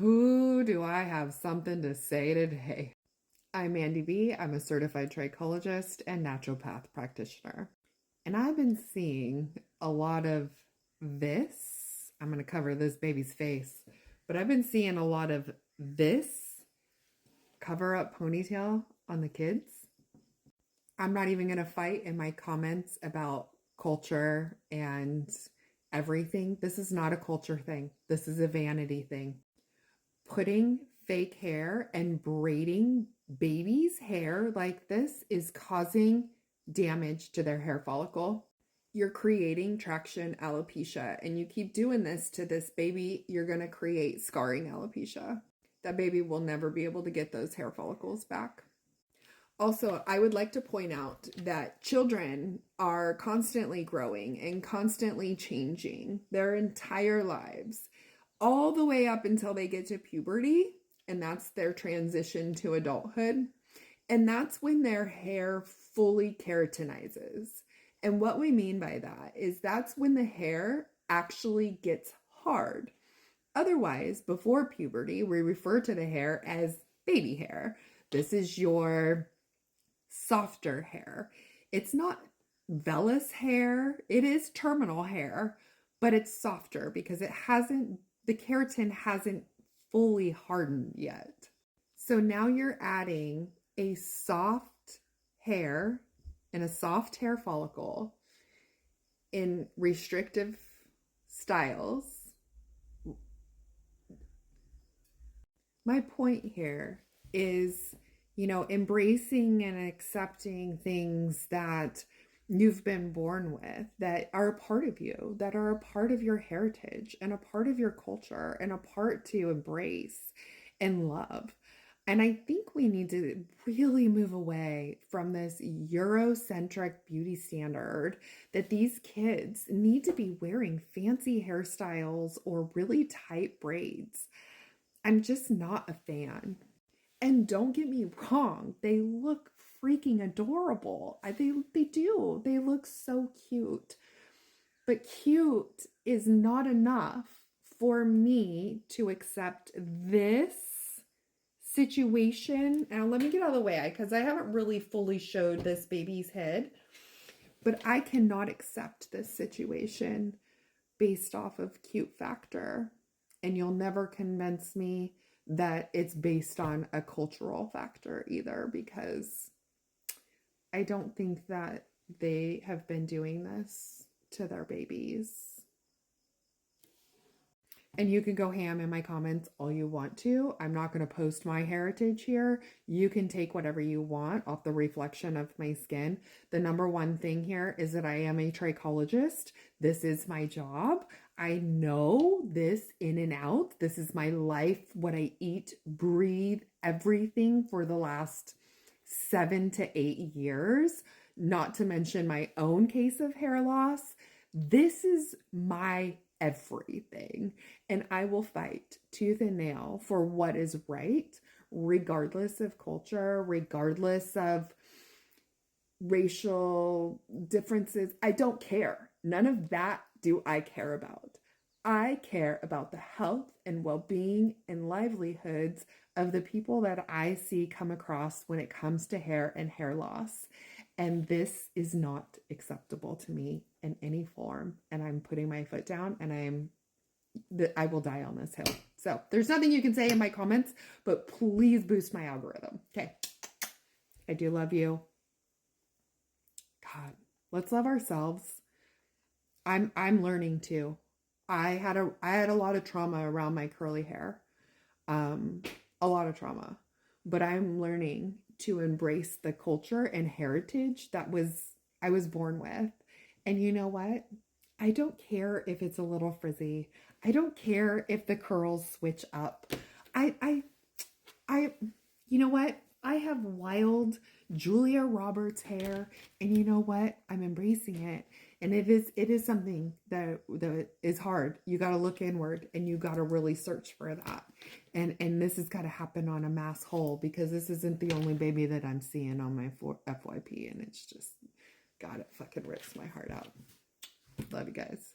Who do I have something to say today? I'm Mandy B. I'm a certified trichologist and naturopath practitioner. And I've been seeing a lot of this. I'm going to cover this baby's face, but I've been seeing a lot of this cover up ponytail on the kids. I'm not even going to fight in my comments about culture and everything. This is not a culture thing, this is a vanity thing. Putting fake hair and braiding babies' hair like this is causing damage to their hair follicle. You're creating traction alopecia, and you keep doing this to this baby, you're going to create scarring alopecia. That baby will never be able to get those hair follicles back. Also, I would like to point out that children are constantly growing and constantly changing their entire lives, all the way up until they get to puberty, and that's their transition to adulthood. And that's when their hair fully keratinizes. And what we mean by that is that's when the hair actually gets hard. Otherwise, before puberty, we refer to the hair as baby hair. This is your softer hair. It's not vellus hair, it is terminal hair, but it's softer because the keratin hasn't fully hardened yet. So now you're adding a soft hair and a soft hair follicle in restrictive styles. My point here is, embracing and accepting things that you've been born with, that are a part of you, that are a part of your heritage and a part of your culture and a part to embrace and love. And I think we need to really move away from this Eurocentric beauty standard that these kids need to be wearing fancy hairstyles or really tight braids. I'm just not a fan. And don't get me wrong, they look freaking adorable. They do. They look so cute. But cute is not enough for me to accept this situation. Now, let me get out of the way because I haven't really fully showed this baby's head. But I cannot accept this situation based off of cute factor. And you'll never convince me that it's based on a cultural factor either, because I don't think that they have been doing this to their babies. And you can go ham in my comments all you want to. I'm not going to post my heritage here. You can take whatever you want off the reflection of my skin. The number one thing here is that I am a trichologist. This is my job. I know this in and out. This is my life, what I eat, breathe, everything for the last 7 to 8 years, not to mention my own case of hair loss. This is my everything, and I will fight tooth and nail for what is right, regardless of culture, regardless of racial differences. I don't care. None of that do I care about. I care about the health and well-being and livelihoods of the people that I see come across when it comes to hair and hair loss. And this is not acceptable to me in any form. And I'm putting my foot down, and I will die on this hill. So there's nothing you can say in my comments, but please boost my algorithm. Okay. I do love you. God, let's love ourselves. I'm learning too. I had a lot of trauma around my curly hair. A lot of trauma. But I'm learning to embrace the culture and heritage that I was born with. And you know what? I don't care if it's a little frizzy. I don't care if the curls switch up. You know what? I have wild Julia Roberts hair, and you know what? I'm embracing it. And it is something that is hard. You got to look inward, and you got to really search for that. And this has got to happen on a mass whole, because this isn't the only baby that I'm seeing on my FYP, and it's just, God, it fucking rips my heart out. Love you guys.